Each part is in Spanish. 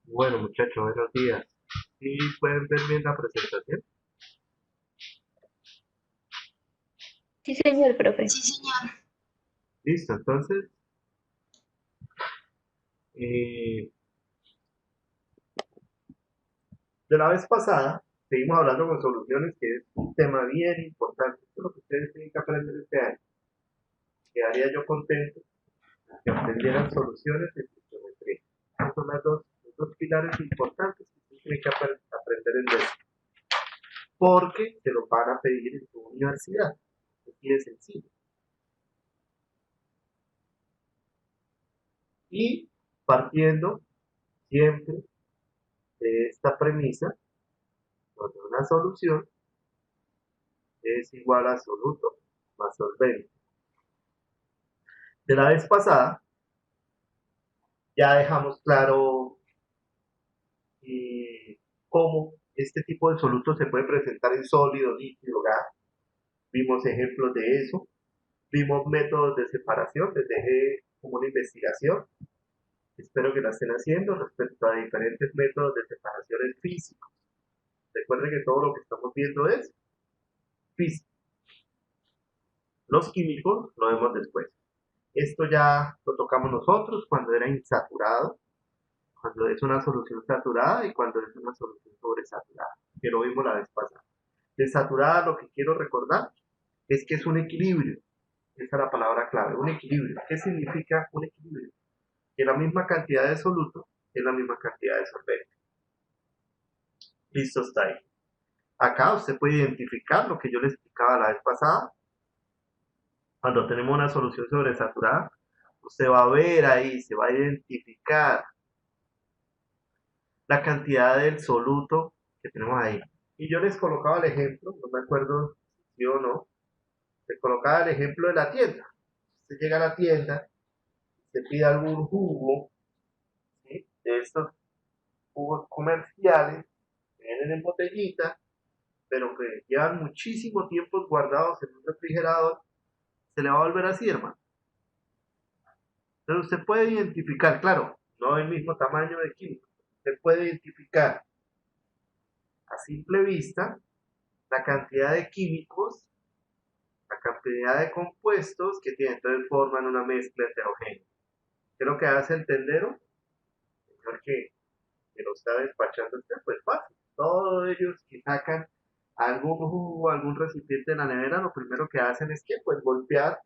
Bueno, muchachos, buenos días. ¿Sí pueden ver bien la presentación? Sí, señor profe. Sí, señor. Listo, entonces, eh, de la vez pasada, seguimos hablando con soluciones, que es un tema bien importante. Esto es lo que ustedes tienen que aprender este año. Quedaría yo contento que aprendieran soluciones de geometría. Estos son los dos pilares importantes que ustedes tienen que aprender en eso. Porque se lo van a pedir en su universidad. Así de sencillo. Y partiendo siempre de esta premisa, donde una solución es igual a absoluto más solvente. De la vez pasada ya dejamos claro cómo este tipo de soluto se puede presentar en sólido, líquido, gas. Vimos ejemplos de eso. Vimos métodos de separación. Les dejé como una investigación. Espero que la estén haciendo respecto a diferentes métodos de separación físicos. Recuerden que todo lo que estamos viendo es físico. Los químicos lo vemos después. Esto ya lo tocamos nosotros cuando era insaturado, cuando es una solución saturada y cuando es una solución sobresaturada, que lo vimos la vez pasada. De saturada lo que quiero recordar es que es un equilibrio, esa es la palabra clave, un equilibrio. ¿Qué significa un equilibrio? Que la misma cantidad de soluto es la misma cantidad de solvente. Listo, está ahí. Acá usted puede identificar lo que yo le explicaba la vez pasada. Cuando tenemos una solución sobresaturada, usted va a ver ahí, se va a identificar la cantidad del soluto que tenemos ahí. Y yo les colocaba el ejemplo, no me acuerdo si o no, les colocaba el ejemplo de la tienda. Usted llega a la tienda, se pide algún jugo, ¿sí? De estos jugos comerciales que vienen en botellita, pero que llevan muchísimo tiempo guardados en un refrigerador, se le va a volver así, hermano. Entonces usted puede identificar, claro, no el mismo tamaño de químico, usted puede identificar a simple vista la cantidad de químicos, la cantidad de compuestos que tienen, entonces forman una mezcla heterogénea. ¿Qué es lo que hace el tendero? El señor que lo está despachando usted, pues fácil. Todos ellos que sacan algún jugo, algún recipiente de la nevera, lo primero que hacen es que pues golpear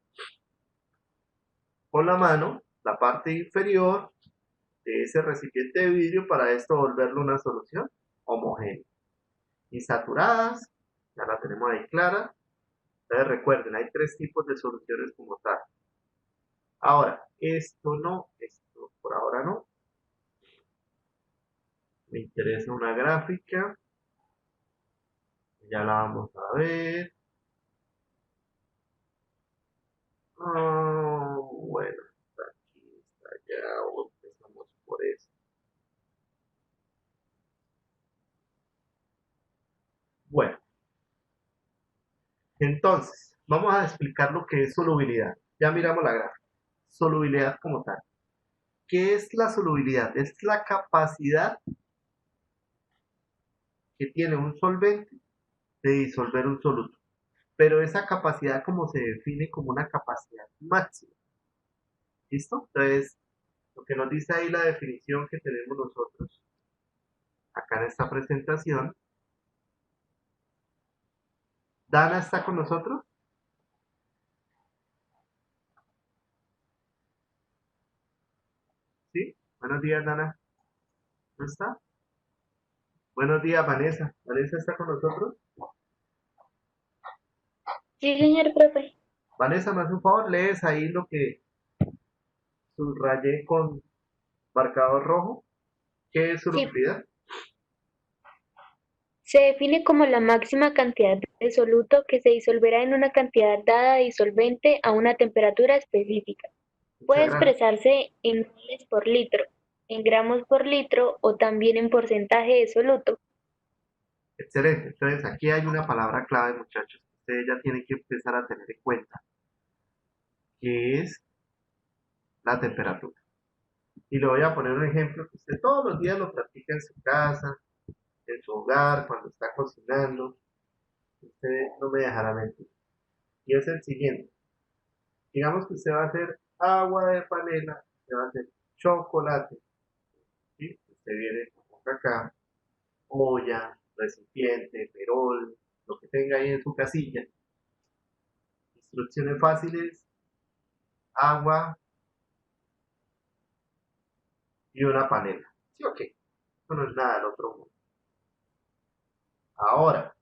con la mano la parte inferior de ese recipiente de vidrio para esto volverlo una solución homogénea. Insaturadas, ya la tenemos ahí clara. Entonces recuerden, hay tres tipos de soluciones como tal. Ahora, esto no, esto por ahora no. Me interesa una gráfica. Ya la vamos a ver. Bueno, está aquí, está allá. O empezamos por eso. Bueno, entonces, vamos a explicar lo que es solubilidad. Ya miramos la gráfica. Solubilidad como tal. ¿Qué es la solubilidad? Es la capacidad que tiene un solvente de disolver un soluto. Pero esa capacidad como se define como una capacidad máxima. ¿Listo? Entonces, lo que nos dice ahí la definición que tenemos nosotros acá en esta presentación. ¿Dana está con nosotros? ¿Sí? Buenos días, Dana. ¿No está? Buenos días, Vanessa. ¿Vanessa está con nosotros? Sí, señor profe. Vanessa, me hace un favor, lees ahí lo que subrayé con marcador rojo. ¿Qué es Sí, solubilidad? se define como la máxima cantidad de soluto que se disolverá en una cantidad dada de disolvente a una temperatura específica. Puede Muchas gracias. expresarse en moles por litro, en gramos por litro o también en porcentaje de soluto. Excelente. Entonces, aquí hay una palabra clave, muchachos, que ustedes ya tienen que empezar a tener en cuenta, que es la temperatura. Y le voy a poner un ejemplo que usted todos los días lo practica en su casa, en su hogar, cuando está cocinando. Usted no me dejará mentir. Y es el siguiente. Digamos que usted va a hacer agua de panela, usted va a hacer chocolate. ¿Sí? Usted viene con acá, olla, recipiente, perol, lo que tenga ahí en su casilla. Instrucciones fáciles, agua y una panela. ¿Sí o qué? Eso no es nada del otro mundo. Ahora,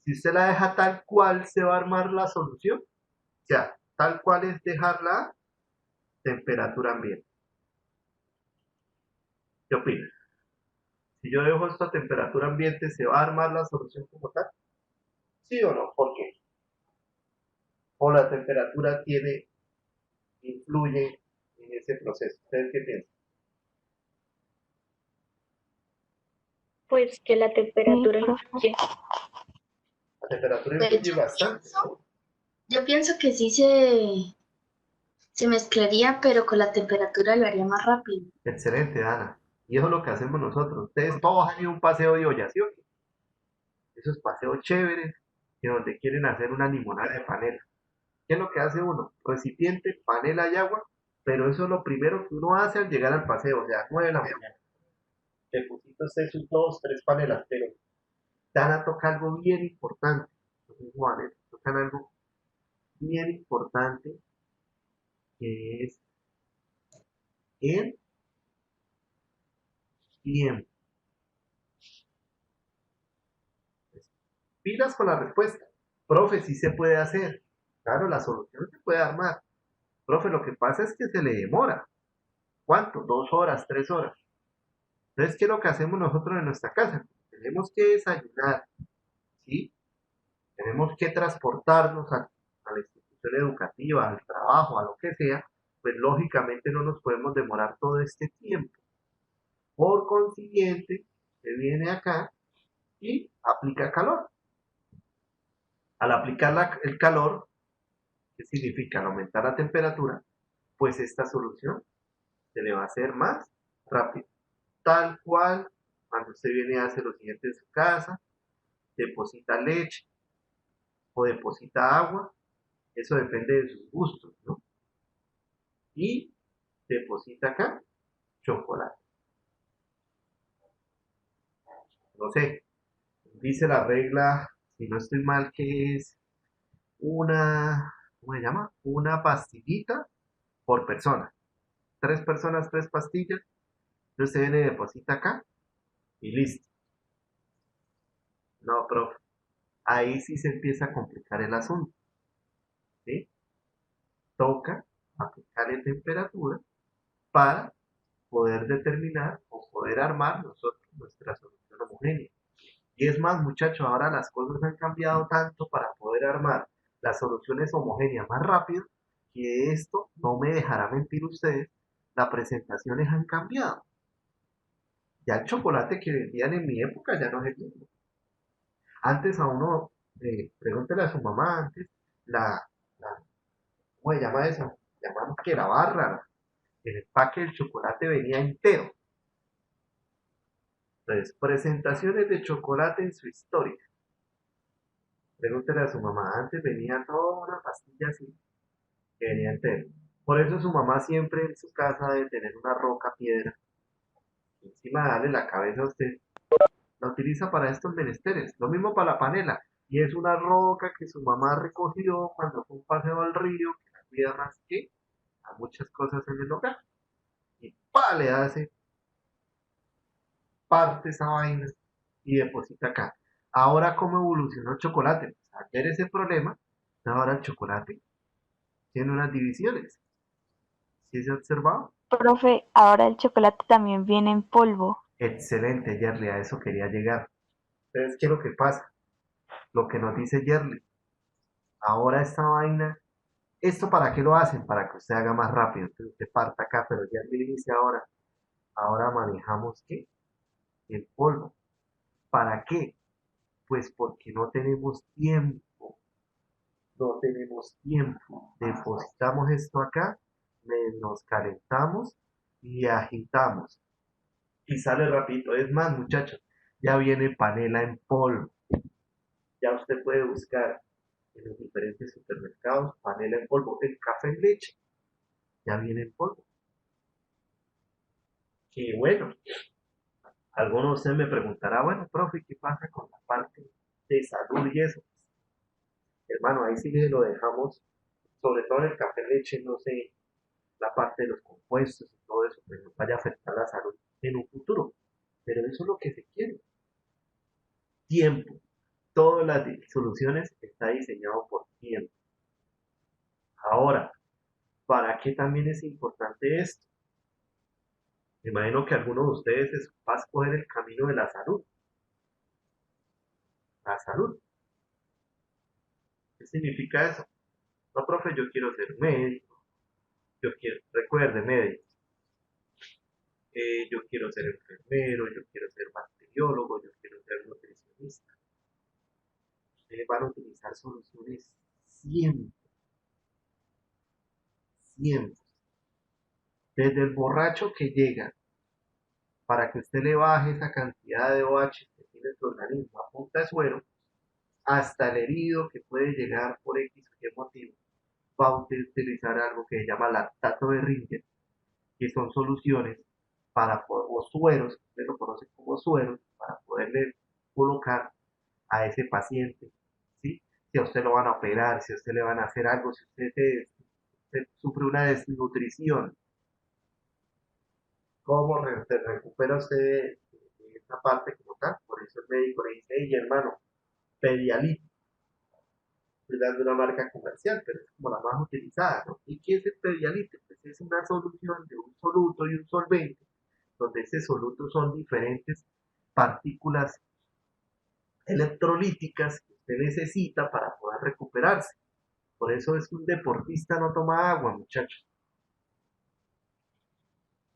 si usted la deja tal cual, se va a armar la solución. O sea, tal cual es dejarla a temperatura ambiente. ¿Qué opinas? Si yo dejo esto a temperatura ambiente, ¿se va a armar la solución como tal? ¿Sí o no? ¿Por qué? O la temperatura influye en ese proceso. ¿Ustedes qué piensan? Pues que la Sí, temperatura profe. influye. La temperatura Pues influye bastante, ¿no? yo pienso que sí se mezclaría, pero con la temperatura lo haría más rápido. Excelente, Ana. Y eso es lo que hacemos nosotros. Ustedes todos han ido a un paseo de olla, ¿sí o qué? Esos paseos chéveres, que donde quieren hacer una limonada de panela. ¿Qué es lo que hace uno? Recipiente, panela y agua, pero eso es lo primero que uno hace al llegar al paseo, o sea, 9 de la mañana. Deposita usted sus 2, 3 panelas, pero Dana toca algo bien importante. Los iguales tocan algo bien importante que es el tiempo. Pilas con la respuesta. Profe, sí se puede hacer. Claro, la solución se puede armar. Profe, lo que pasa es que se le demora. ¿Cuánto? 2 horas, 3 horas. Entonces, ¿qué es lo que hacemos nosotros en nuestra casa? Tenemos que desayunar, ¿sí? Tenemos que transportarnos a la institución educativa, al trabajo, a lo que sea, pues lógicamente no nos podemos demorar todo este tiempo. Por consiguiente, se viene acá y aplica calor. Al aplicar el calor, ¿qué significa? Al aumentar la temperatura, pues esta solución se le va a hacer más rápido. Tal cual, cuando usted viene a hacer lo siguiente en su casa, deposita leche o deposita agua, eso depende de sus gustos, ¿no? Y deposita acá chocolate. No sé, dice la regla, si no estoy mal, que es ¿cómo se llama? Una pastillita por persona. 3 personas, 3 pastillas. Entonces se viene, deposita acá y listo. No, profe. Ahí sí se empieza a complicar el asunto. ¿Sí? Toca aplicarle temperatura para poder determinar o poder armar nosotros nuestra solución homogénea. Y es más, muchachos, ahora las cosas han cambiado tanto para poder armar las soluciones homogéneas más rápido, que esto no me dejará mentir ustedes, las presentaciones han cambiado. Ya el chocolate que vendían en mi época ya no es el mismo. Antes a uno, pregúntele a su mamá antes, la ¿cómo se llama eso? Llamamos que la barra, el empaque del chocolate venía entero. Entonces, presentaciones de chocolate en su historia. Pregúntele a su mamá, antes venía toda una pastilla así, que venía entero. Por eso su mamá siempre en su casa debe tener una roca piedra. Encima de darle la cabeza a usted, la utiliza para estos menesteres. Lo mismo para la panela. Y es una roca que su mamá recogió cuando fue un paseo al río, que la cuida más que a muchas cosas en el hogar. Y pa, le hace parte esa vaina y deposita acá. Ahora, ¿cómo evolucionó el chocolate? Pues, al ver ese problema, ahora el chocolate tiene unas divisiones. ¿Sí se ha observado? Profe, ahora el chocolate también viene en polvo. Excelente, Yerly, a eso quería llegar. Entonces, ¿qué es lo que pasa? Lo que nos dice Yerly. Ahora esta vaina, ¿esto para qué lo hacen? Para que usted haga más rápido. Entonces usted parta acá, pero Yerly dice ahora manejamos ¿qué? El polvo. ¿Para qué? Pues porque no tenemos tiempo. No tenemos tiempo. Depositamos esto acá, nos calentamos y agitamos y sale rapidito. Es más, muchachos, ya viene panela en polvo. Ya usted puede buscar en los diferentes supermercados panela en polvo. El café en leche ya viene en polvo. Y bueno, algunos de ustedes me preguntará, bueno, profe, ¿qué pasa con la parte de salud y eso? Hermano, ahí sí lo dejamos, sobre todo en el café en leche, no sé, la parte de los compuestos y todo eso, que nos vaya a afectar la salud en un futuro. Pero eso es lo que se quiere. Tiempo. Todas las soluciones está diseñado por tiempo. Ahora, ¿para qué también es importante esto? Me imagino que algunos de ustedes va a escoger el camino de la salud. La salud. ¿Qué significa eso? No, profe, yo quiero ser médico. Yo quiero, recuerde, médico. Yo quiero ser enfermero, yo quiero ser bacteriólogo, yo quiero ser nutricionista. Ustedes van a utilizar soluciones siempre, siempre. Desde el borracho que llega para que usted le baje esa cantidad de OH que tiene su organismo a punta de suero, hasta el herido que puede llegar por X o Y motivo, va a utilizar algo que se llama lactato de Ringer, que son soluciones para, o sueros, ustedes lo conocen como sueros, para poderle colocar a ese paciente, ¿sí? Si a usted lo van a operar, si a usted le van a hacer algo, si usted sufre una desnutrición, ¿cómo se recupera usted de esta parte como tal? Por eso el médico le dice, hey hermano, Pedialit, estoy dando una marca comercial, pero es como la más utilizada, ¿no? ¿Y qué es el Pedialit? Pues es una solución de un soluto y un solvente, donde ese soluto son diferentes partículas electrolíticas que usted necesita para poder recuperarse. Por eso es que un deportista no toma agua, muchachos.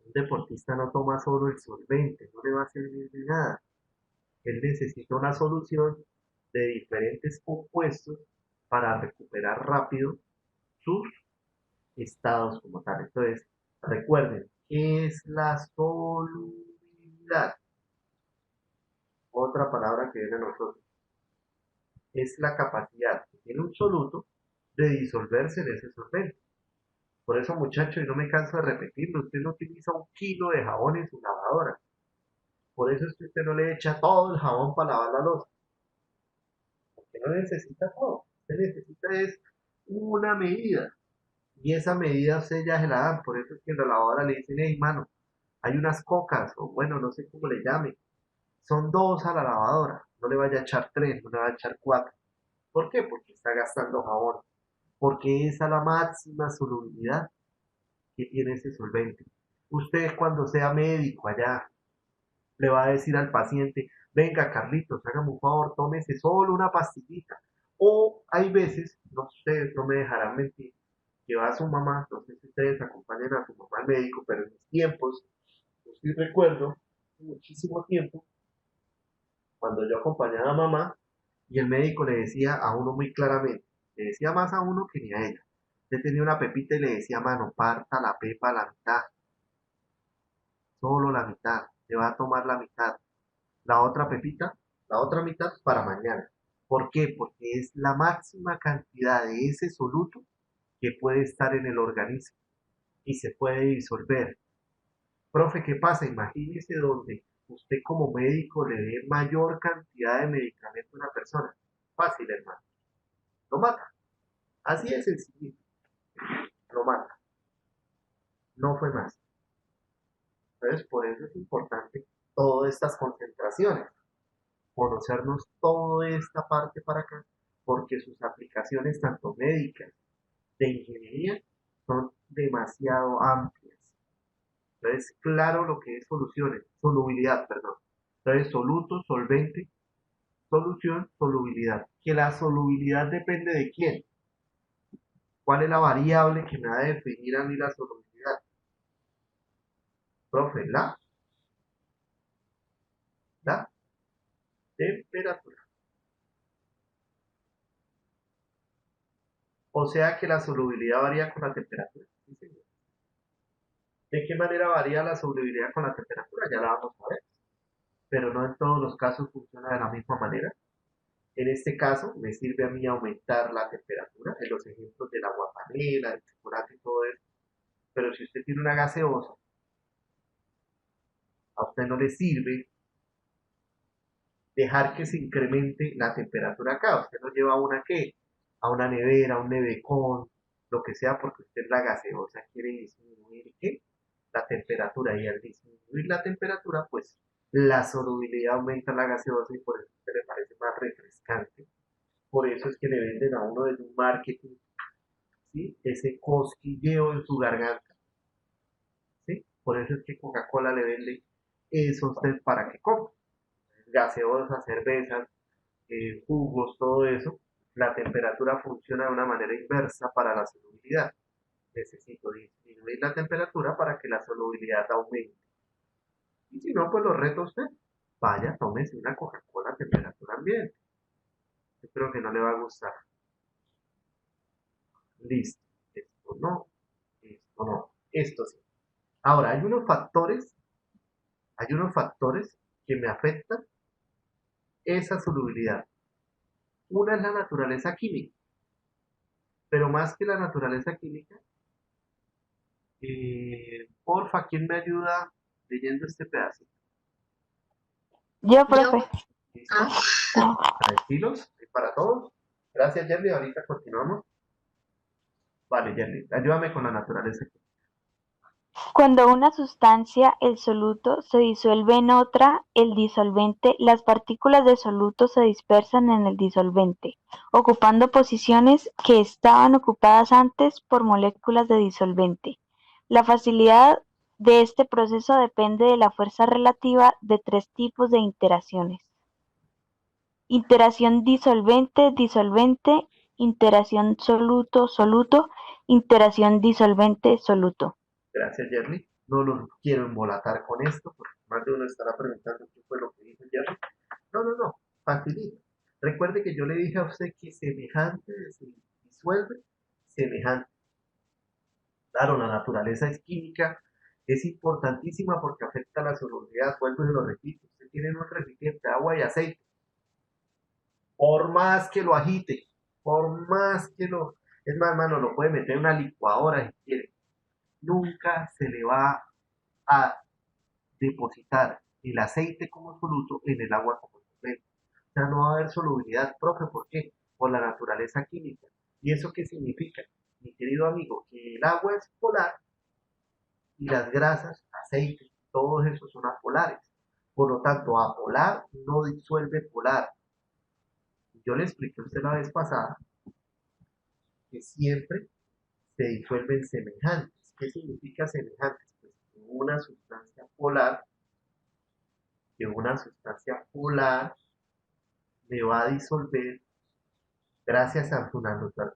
Un deportista no toma solo el solvente, no le va a servir de nada. Él necesita una solución de diferentes compuestos para recuperar rápido sus estados como tal. Entonces, recuerden, ¿qué es la solubilidad? Otra palabra que viene a nosotros. Es la capacidad que tiene un soluto de disolverse en ese solvente. Por eso, muchachos, y no me canso de repetirlo, usted no utiliza 1 kilo de jabón en su lavadora. Por eso es que usted no le echa todo el jabón para lavar la loza. Porque no necesita todo. Usted necesita es una medida. Y esa medida usted ya se la dan. Por eso es que en la lavadora le dicen, hey, mano, hay unas cocas, o bueno, no sé cómo le llame. Son 2 a la lavadora. No le vaya a echar 3, no le vaya a echar 4. ¿Por qué? Porque está gastando jabón. Porque esa es la máxima solubilidad que tiene ese solvente. Usted cuando sea médico allá le va a decir al paciente, venga Carlitos, hágame un favor, tómese solo una pastillita. O hay veces, no ustedes no me dejarán mentir, que va a su mamá, no sé si ustedes acompañan a su mamá al médico, pero en mis tiempos, yo sí recuerdo, muchísimo tiempo, cuando yo acompañaba a mamá y el médico le decía a uno muy claramente, le decía más a uno que ni a ella. Usted tenía una pepita y le decía, mano, parta la pepa a la mitad, solo la mitad, te va a tomar la mitad. La otra pepita, la otra mitad para mañana. ¿Por qué? Porque es la máxima cantidad de ese soluto que puede estar en el organismo y se puede disolver. Profe, ¿qué pasa? Imagínese donde usted como médico le dé mayor cantidad de medicamento a una persona. Fácil, hermano. Lo mata. Así es sencillo. Lo mata. No fue más. Entonces, por eso es importante todas estas concentraciones. Conocernos toda esta parte para acá, porque sus aplicaciones, tanto médicas, de ingeniería, son demasiado amplias. Entonces, claro lo que es soluciones, solubilidad, perdón. Entonces, soluto, solvente, solución, solubilidad. Que la solubilidad depende de quién. ¿Cuál es la variable que me va a definir a mí la solubilidad? Profe, la temperatura. O sea que la solubilidad varía con la temperatura. ¿Sí, señor? ¿De qué manera varía la solubilidad con la temperatura? Ya la vamos a ver, pero no en todos los casos funciona de la misma manera. En este caso, me sirve a mí aumentar la temperatura, en los ejemplos del agua panela, del chocolate y todo eso. Pero si usted tiene una gaseosa, a usted no le sirve dejar que se incremente la temperatura acá. Usted lo lleva a una qué, a una nevera, a un nevecón, lo que sea, porque usted la gaseosa quiere disminuir ¿qué? La temperatura y al disminuir la temperatura, pues la solubilidad aumenta en la gaseosa y por eso se le parece más refrescante. Por eso es que le venden a uno desde un marketing, ¿sí? Ese cosquilleo en su garganta, ¿sí? Por eso es que Coca-Cola le vende eso a usted para que compre. Gaseosas, cervezas, jugos, todo eso, la temperatura funciona de una manera inversa para la solubilidad. Necesito disminuir la temperatura para que la solubilidad aumente. Y si no, pues lo reto a usted. Vaya, tómese una Coca-Cola a temperatura ambiente. Yo creo que no le va a gustar. Listo. Esto no, esto no, esto sí. Ahora, hay unos factores que me afectan esa solubilidad. Una es la naturaleza química, pero más que la naturaleza química, porfa, ¿quién me ayuda leyendo este pedacito? Yo, Yo, profe. ¿Listo? Tranquilos, para todos. Gracias, Jerry. Ahorita continuamos. Vale, Jerry, ayúdame con la naturaleza química. Cuando una sustancia, el soluto, se disuelve en otra, el disolvente, las partículas de soluto se dispersan en el disolvente, ocupando posiciones que estaban ocupadas antes por moléculas de disolvente. La facilidad de este proceso depende de la fuerza relativa de tres tipos de interacciones: interacción disolvente-disolvente, interacción soluto-soluto, interacción disolvente-soluto. Gracias, Jerry. No los quiero embolatar con esto, porque más de uno estará preguntando qué fue lo que dijo Jerry. No, no, no, facilito. Recuerde que yo le dije a usted que semejante se disuelve, semejante. Claro, la naturaleza es química, es importantísima porque afecta la solubilidad. Vuelvo y lo repito. Usted tiene un recipiente de agua y aceite. Por más que lo agite, por más que lo... Es más, hermano, lo puede meter en una licuadora si quiere. Nunca se le va a depositar el aceite como soluto en el agua como solvente. O sea, no va a haber solubilidad, profe, ¿por qué? Por la naturaleza química. ¿Y eso qué significa? Mi querido amigo, que el agua es polar y las grasas, aceite, todos esos son apolares. Por lo tanto, apolar no disuelve polar. Yo le expliqué a usted la vez pasada que siempre se disuelven semejantes. ¿Qué significa semejantes? Pues que una sustancia polar me va a disolver, gracias a su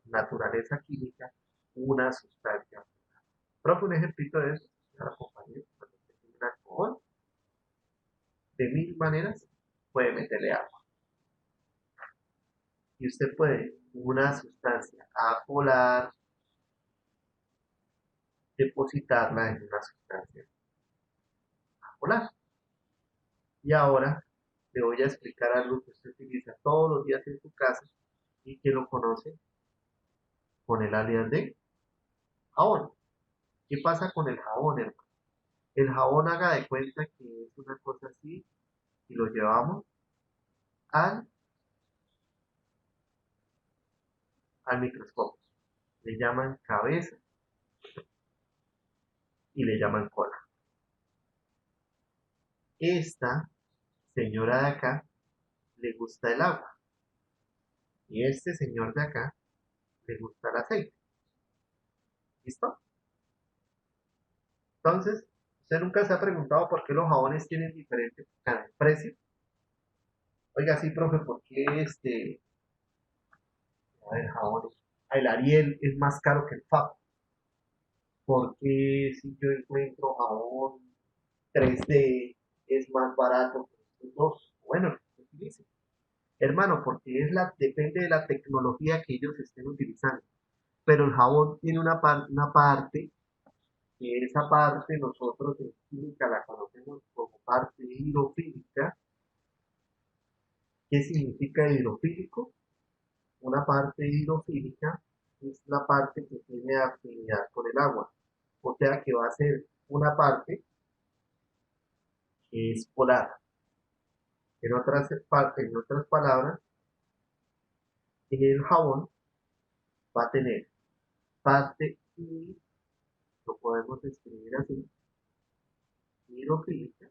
naturaleza química, una sustancia polar. Profe, un ejemplito de eso, para compañero, cuando usted tiene un alcohol, de mil maneras puede meterle agua. Y usted puede, una sustancia apolar, depositarla en una sustancia apolar. Y ahora le voy a explicar algo que usted utiliza todos los días en su casa y que lo conoce con el alias de jabón. ¿Qué pasa con el jabón, hermano? El jabón, haga de cuenta que es una cosa así y lo llevamos al, al microscopio. Le llaman cabeza y le llaman cola. Esta señora de acá le gusta el agua y este señor de acá le gusta el aceite. ¿Listo? Entonces, usted nunca se ha preguntado por qué los jabones tienen diferente precio. Oiga, sí, profe, ¿por qué a ver, jabones? El Ariel es más caro que el FAB. ¿Por qué si yo encuentro jabón 3D es más barato que estos dos? Bueno, lo que utilicen. Hermano, porque depende de la tecnología que ellos estén utilizando. Pero el jabón tiene una parte que esa parte nosotros en química la conocemos como parte hidrofílica. ¿Qué significa hidrofílico? Una parte hidrofílica es la parte que tiene afinidad con el agua, o sea que va a ser una parte que es polar. En otras palabras, el jabón va a tener parte y lo podemos escribir así, hidrofílica.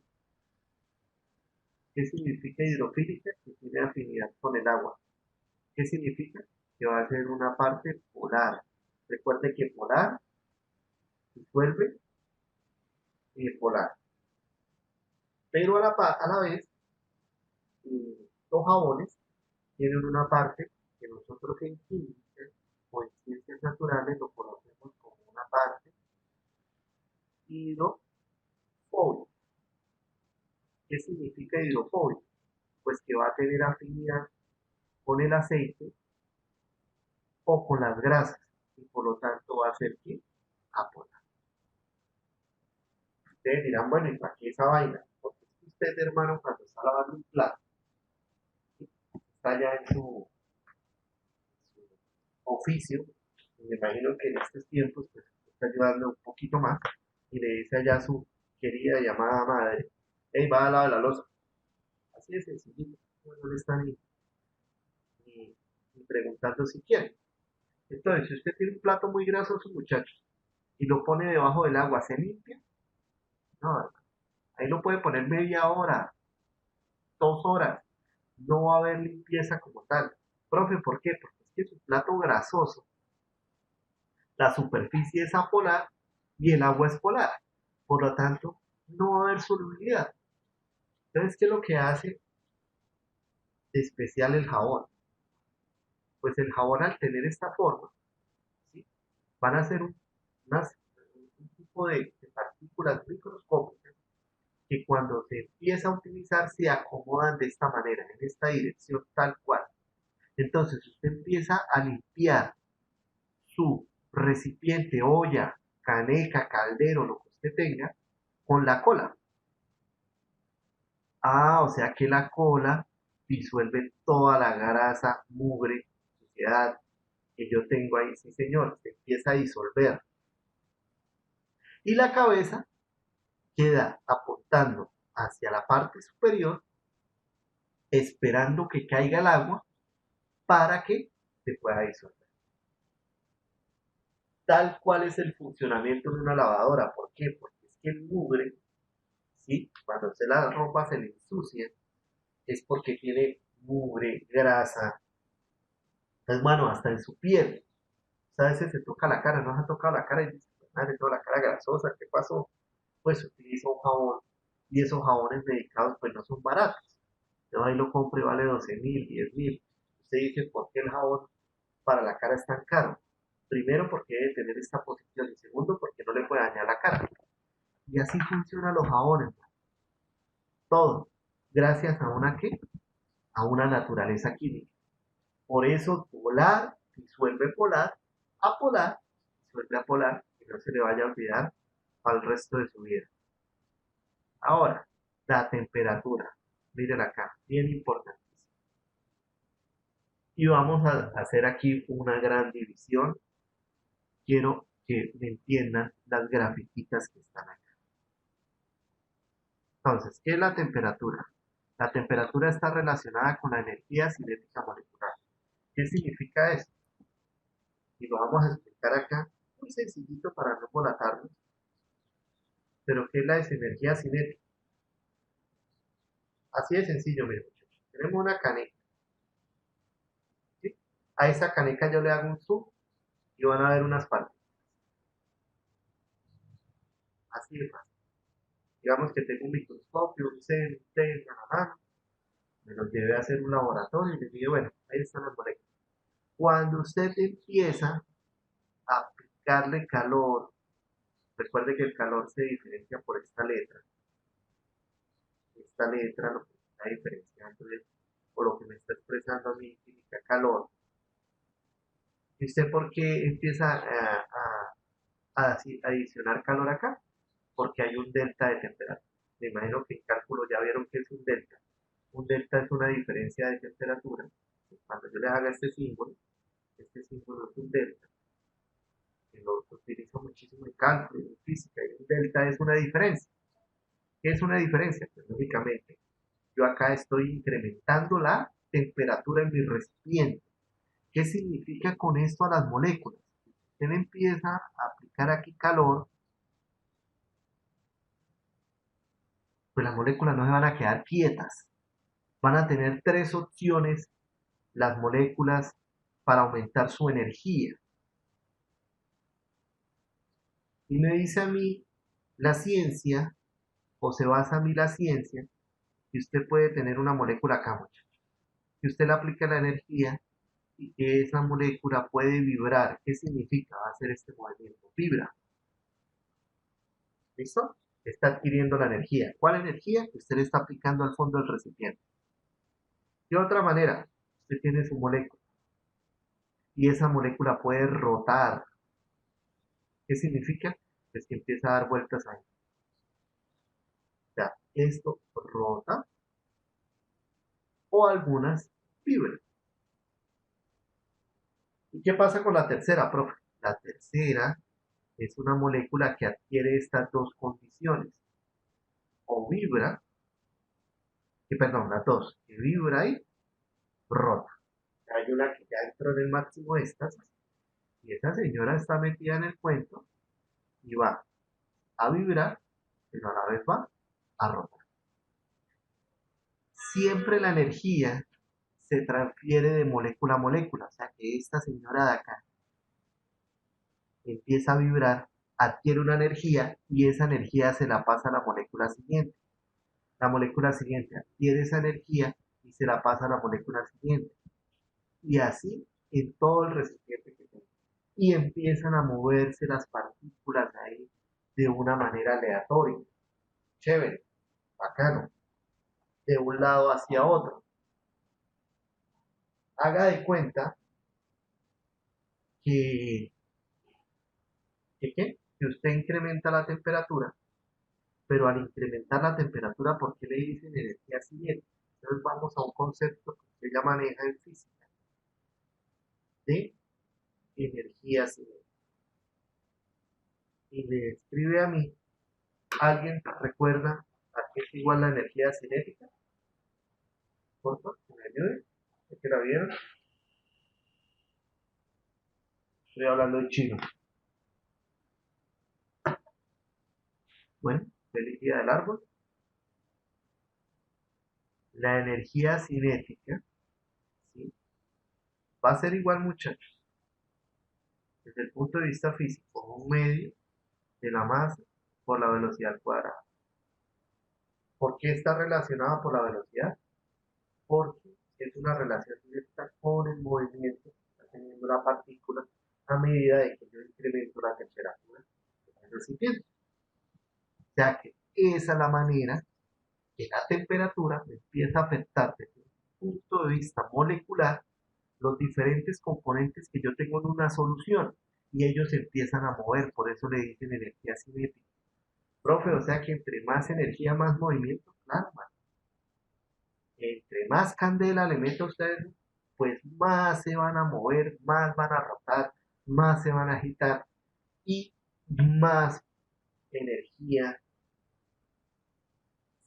¿Qué significa hidrofílica? Que tiene afinidad con el agua. ¿Qué significa? Que va a ser una parte polar. Recuerde que polar disuelve polar. Pero a la vez, los jabones tienen una parte que nosotros en química o en ciencias naturales lo conocemos como una parte hidrofóbica. ¿Qué significa hidrofóbico? Pues que va a tener afinidad con el aceite o con las grasas y por lo tanto va a ser ¿qué? Apolar. Ustedes dirán, bueno, ¿y para qué esa vaina? Porque usted, hermano, cuando está lavando un plato, ¿sí? Está ya en su oficio, y me imagino que en estos tiempos pues está ayudando un poquito más y le dice allá a su querida llamada madre, hey, va a lavar la loza. Así de sencillito, no le están ni preguntando si quiere. Entonces, si usted tiene un plato muy grasoso, muchachos, y lo pone debajo del agua, ¿se limpia? No, ahí lo puede poner media hora, 2 horas, no va a haber limpieza como tal. Profe, ¿por qué? Porque es que es un plato grasoso, la superficie es apolar y el agua es polar. Por lo tanto, no va a haber solubilidad. Entonces, ¿qué es lo que hace de especial el jabón? Pues el jabón al tener esta forma, ¿sí? Van a ser un tipo de partículas microscópicas que cuando se empieza a utilizar se acomodan de esta manera, en esta dirección tal cual. Entonces usted empieza a limpiar su recipiente, olla, caneca, caldero, lo que usted tenga, con la cola. Ah, o sea que la cola disuelve toda la grasa, mugre, suciedad que yo tengo ahí, sí señor, se empieza a disolver. Y la cabeza queda apuntando hacia la parte superior, esperando que caiga el agua para que se pueda disolver. Tal cual es el funcionamiento de una lavadora. ¿Por qué? Porque es que el mugre, ¿sí? Cuando se la ropa se le ensucia, es porque tiene mugre, grasa, hermano, hasta en su piel. A veces se toca la cara, no se ha tocado la cara y dice, madre, tengo la cara grasosa, ¿qué pasó? Pues utiliza un jabón y esos jabones medicados pues no son baratos. Yo ahí lo compro y vale 12.000, 10.000. Usted dice, ¿por qué el jabón para la cara es tan caro? Primero porque debe tener esta posición y segundo porque no le puede dañar la cara. Y así funcionan los jabones, todo, gracias a una ¿qué? A una naturaleza química. Por eso polar disuelve polar, apolar disuelve apolar, que no se le vaya a olvidar para el resto de su vida. Ahora, la temperatura. Miren acá, bien importantísimo. Y vamos a hacer aquí una gran división. Quiero que me entiendan las grafiquitas que están acá. Entonces, ¿qué es la temperatura? La temperatura está relacionada con la energía cinética molecular. ¿Qué significa eso? Y lo vamos a explicar acá, muy sencillito para no volatarnos. Pero ¿qué es la energía cinética? Así de sencillo, miren muchachos. Tenemos una caneca, ¿sí? A esa caneca yo le hago un zoom y van a ver unas partes. Así de fácil. Digamos que tengo un microscopio, un seno, un test, me lo llevé a hacer un laboratorio y les dije, bueno, ahí están las moléculas. Cuando usted empieza a aplicarle calor, recuerde que el calor se diferencia por esta letra. Esta letra lo que está diferenciando es, o lo que me está expresando a mí significa calor. ¿Y usted por qué empieza a adicionar calor acá, porque hay un delta de temperatura. Me imagino que en cálculo ya vieron que es un delta. Un delta es una diferencia de temperatura. Cuando yo les haga este símbolo es un delta, que lo utilizo muchísimo en cálculo y en física. Y un delta es una diferencia. ¿Qué es una diferencia? Pues lógicamente, yo acá estoy incrementando la temperatura en mi recipiente. ¿Qué significa con esto a las moléculas? Usted le empieza a aplicar aquí calor, pues las moléculas no se van a quedar quietas. Van a tener tres opciones las moléculas para aumentar su energía. Y me dice a mí la ciencia, o se basa a mí la ciencia, que usted puede tener una molécula acá, muchachos. Que usted le aplica la energía y que esa molécula puede vibrar. ¿Qué significa? Va a hacer este movimiento. Vibra. ¿Listo? Está adquiriendo la energía. ¿Cuál energía? Que usted le está aplicando al fondo del recipiente. De otra manera, usted tiene su molécula y esa molécula puede rotar. ¿Qué significa? Pues que empieza a dar vueltas ahí. O sea, esto rota o algunas vibran. ¿Y qué pasa con la tercera, profe? La tercera es una molécula que adquiere estas dos condiciones. O vibra, las dos, que vibra y rota. Hay una que ya entró en el máximo éxtasis y esa señora está metida en el cuento y va a vibrar, pero a la vez va a rotar. Siempre la energía se transfiere de molécula a molécula, o sea que esta señora de acá empieza a vibrar, adquiere una energía y esa energía se la pasa a la molécula siguiente. La molécula siguiente adquiere esa energía y se la pasa a la molécula siguiente. Y así en todo el recipiente que tengo. Y empiezan a moverse las partículas ahí de una manera aleatoria. Chévere, bacano. De un lado hacia otro. Haga de cuenta que usted incrementa la temperatura, pero al incrementar la temperatura, ¿por qué le dicen energía cinética? Entonces vamos a un concepto que usted ya maneja en física, de energía cinética. Y me escribe a mí, ¿alguien recuerda a qué es igual la energía cinética? Por favor, que me ayude, ¿es que la vieron? Estoy hablando en chino. Bueno, feliz día del árbol. La energía cinética, ¿sí?, va a ser igual, muchachos, desde el punto de vista físico, un medio de la masa por la velocidad al cuadrado. ¿Por qué está relacionada por la velocidad? Porque es una relación directa con el movimiento que está teniendo la partícula a medida de que yo incremento la temperatura del recipiente. O sea que esa es la manera que la temperatura me empieza a afectar desde un punto de vista molecular los diferentes componentes que yo tengo en una solución y ellos empiezan a mover, por eso le dicen energía cinética. Profe, o sea que entre más energía, más movimiento, claro, man. Entre más candela le meta a ustedes, pues más se van a mover, más van a rotar, más se van a agitar y más energía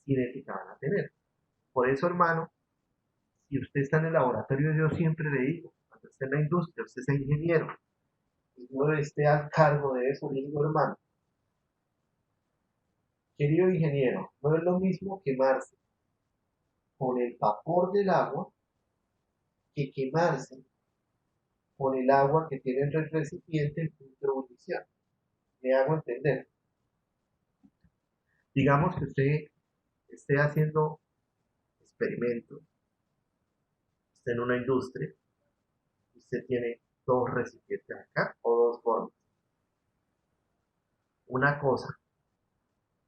cinética van a tener. Por eso, hermano, si usted está en el laboratorio, yo siempre le digo, cuando esté en la industria, usted es ingeniero, y yo esté al cargo de eso, le digo, hermano, querido ingeniero, no es lo mismo quemarse con el vapor del agua que quemarse con el agua que tiene el recipiente en punto de ebullición. Me hago entender. Digamos que usted esté haciendo experimentos, usted en una industria, usted tiene dos recipientes acá o dos formas. Una cosa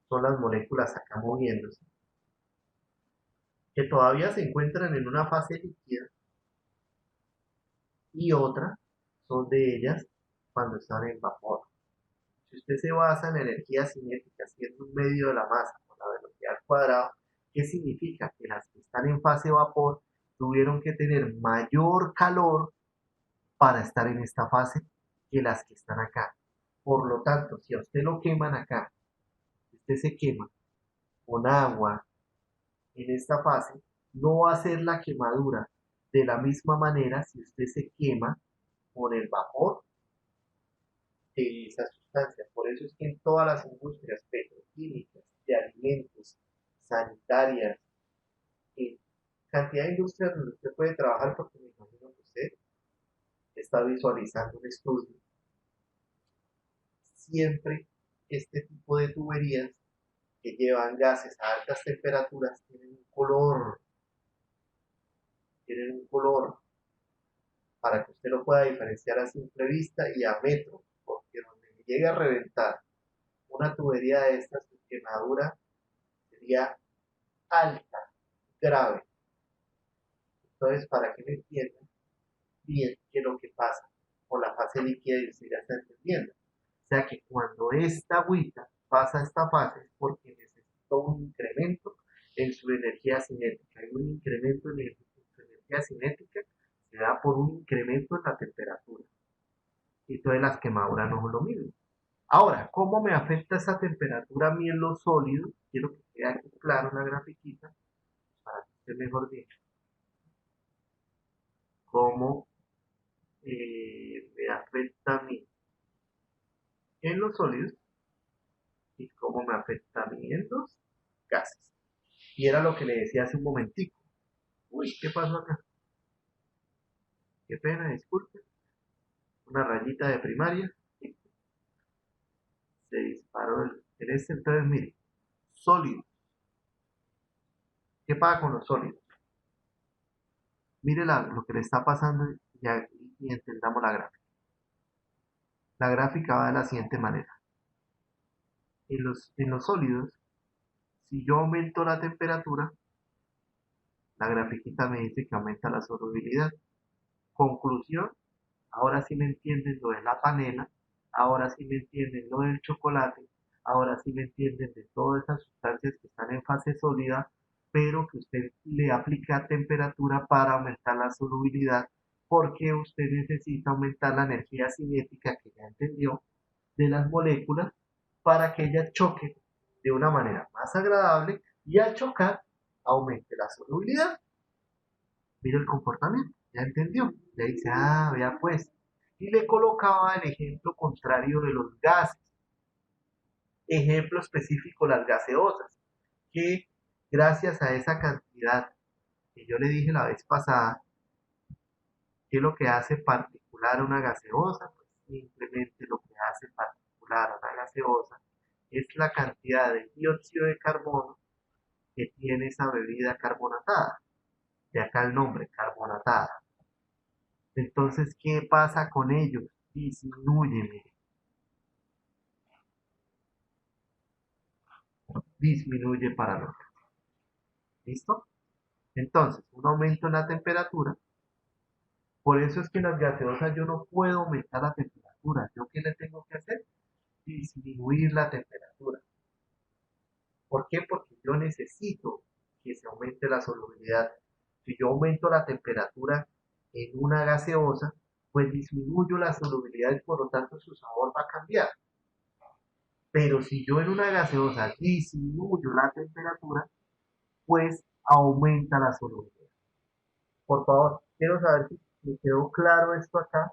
son las moléculas acá moviéndose, que todavía se encuentran en una fase líquida, y otra son de ellas cuando están en vapor. si usted se basa en energía cinética, siendo un medio de la masa con la velocidad al cuadrado, ¿qué significa? Que las que están en fase vapor tuvieron que tener mayor calor para estar en esta fase que las que están acá. Por lo tanto, si a usted lo queman acá, usted se quema con agua en esta fase, no va a ser la quemadura de la misma manera si usted se quema con el vapor de esa sustancia. Por eso es que en todas las industrias petroquímicas, de alimentos, sanitarias, en cantidad de industrias donde usted puede trabajar, porque me imagino que usted está visualizando un estudio, siempre este tipo de tuberías que llevan gases a altas temperaturas tienen un color para que usted lo pueda diferenciar a simple vista y a metro, porque donde llegue a reventar una tubería de estas, su quemadura sería alta, grave. Entonces, para que me entiendan bien qué es lo que pasa con la fase líquida y usted ya está entendiendo. O sea que cuando esta agüita pasa a esta fase es porque necesita un incremento en su energía cinética. Hay un incremento en su energía cinética, se da por un incremento en la temperatura. Y entonces las quemaduras no son lo mismo. Ahora, ¿cómo me afecta esa temperatura a mí en los sólidos? Quiero que quede aquí claro una grafiquita para que esté mejor dicho. ¿Cómo me afecta a mí en los sólidos y cómo me afecta a mí en los gases? Y era lo que le decía hace un momentico. Uy, ¿qué pasó acá? Qué pena, disculpe. Una rayita de primaria. Se disparó el este. Entonces, mire, sólidos. ¿Qué pasa con los sólidos? Mire lo que le está pasando y entendamos la gráfica. La gráfica va de la siguiente manera. En los sólidos, si yo aumento la temperatura, la grafiquita me dice que aumenta la solubilidad. Conclusión, ahora sí me entienden lo de la panela, ahora sí me entienden lo del chocolate, ahora sí me entienden de todas esas sustancias que están en fase sólida, pero que usted le aplica temperatura para aumentar la solubilidad, porque usted necesita aumentar la energía cinética que ya entendió de las moléculas para que ellas choquen de una manera más agradable y al chocar aumente la solubilidad. Mira el comportamiento, ya entendió, ya dice, ah, vea pues, y le colocaba el ejemplo contrario de los gases, ejemplo específico las gaseosas, que gracias a esa cantidad que yo le dije la vez pasada, ¿qué es lo que hace particular una gaseosa? Pues simplemente lo que hace particular a una gaseosa es la cantidad de dióxido de carbono que tiene esa bebida carbonatada, de acá el nombre, carbonatada. Entonces, ¿qué pasa con ellos? Disminuye, mire. Disminuye para nosotros. ¿Listo? Entonces, un aumento en la temperatura. Por eso es que en las gaseosas yo no puedo aumentar la temperatura. ¿Yo qué le tengo que hacer? Disminuir la temperatura. ¿Por qué? Porque yo necesito que se aumente la solubilidad. Si yo aumento la temperatura en una gaseosa, pues disminuyo la solubilidad y por lo tanto su sabor va a cambiar. Pero si yo en una gaseosa disminuyo la temperatura, pues aumenta la solubilidad. Por favor, quiero saber si me quedó claro esto acá.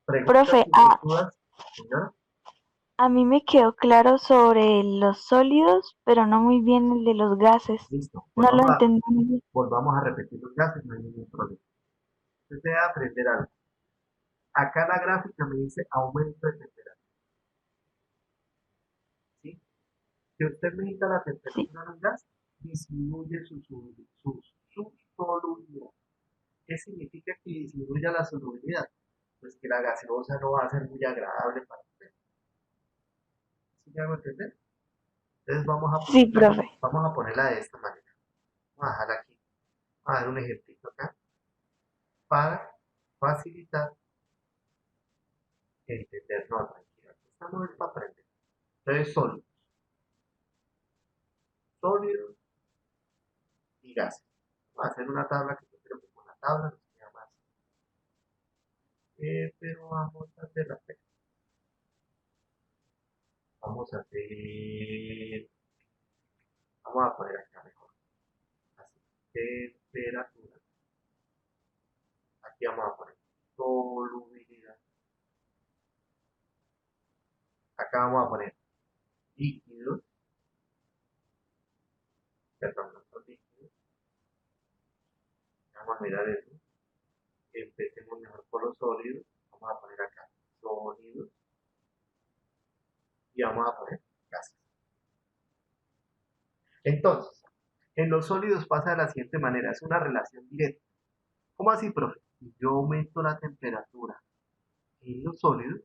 Preguntas Profe, y dudas, señora. a mí me quedó claro sobre los sólidos, pero no muy bien el de los gases. Listo. No lo entendí muy bien. Volvamos a repetir los gases, no hay ningún problema. Usted debe aprender algo. Acá la gráfica me dice aumento de temperatura. ¿Sí? Si usted medita la Sí, temperatura de un gas, disminuye su solubilidad. ¿Qué significa que disminuya la solubilidad? Pues que la gaseosa no va a ser muy agradable para usted. ¿Sí me hago entender? Entonces sí, profe. vamos a ponerla de esta manera. Vamos a dejarla aquí. Vamos a dar un ejemplito acá para facilitar entendernos tranquilamente. uno es para aprender. Entonces, sólidos y gases. Vamos a hacer una tabla que yo creo que con la tabla nos queda más. Pero vamos a hacer la fecha. Vamos a poner acá mejor. Así, temperatura. Aquí vamos a poner solubilidad. Acá vamos a poner líquidos. Perdón, no son líquidos. Vamos a mirar eso. Empecemos mejor por los sólidos. Vamos a poner acá sólidos. Y vamos a poner gases. Entonces, en los sólidos pasa de la siguiente manera. Es una relación directa. ¿Cómo así, profe? Si yo aumento la temperatura en los sólidos,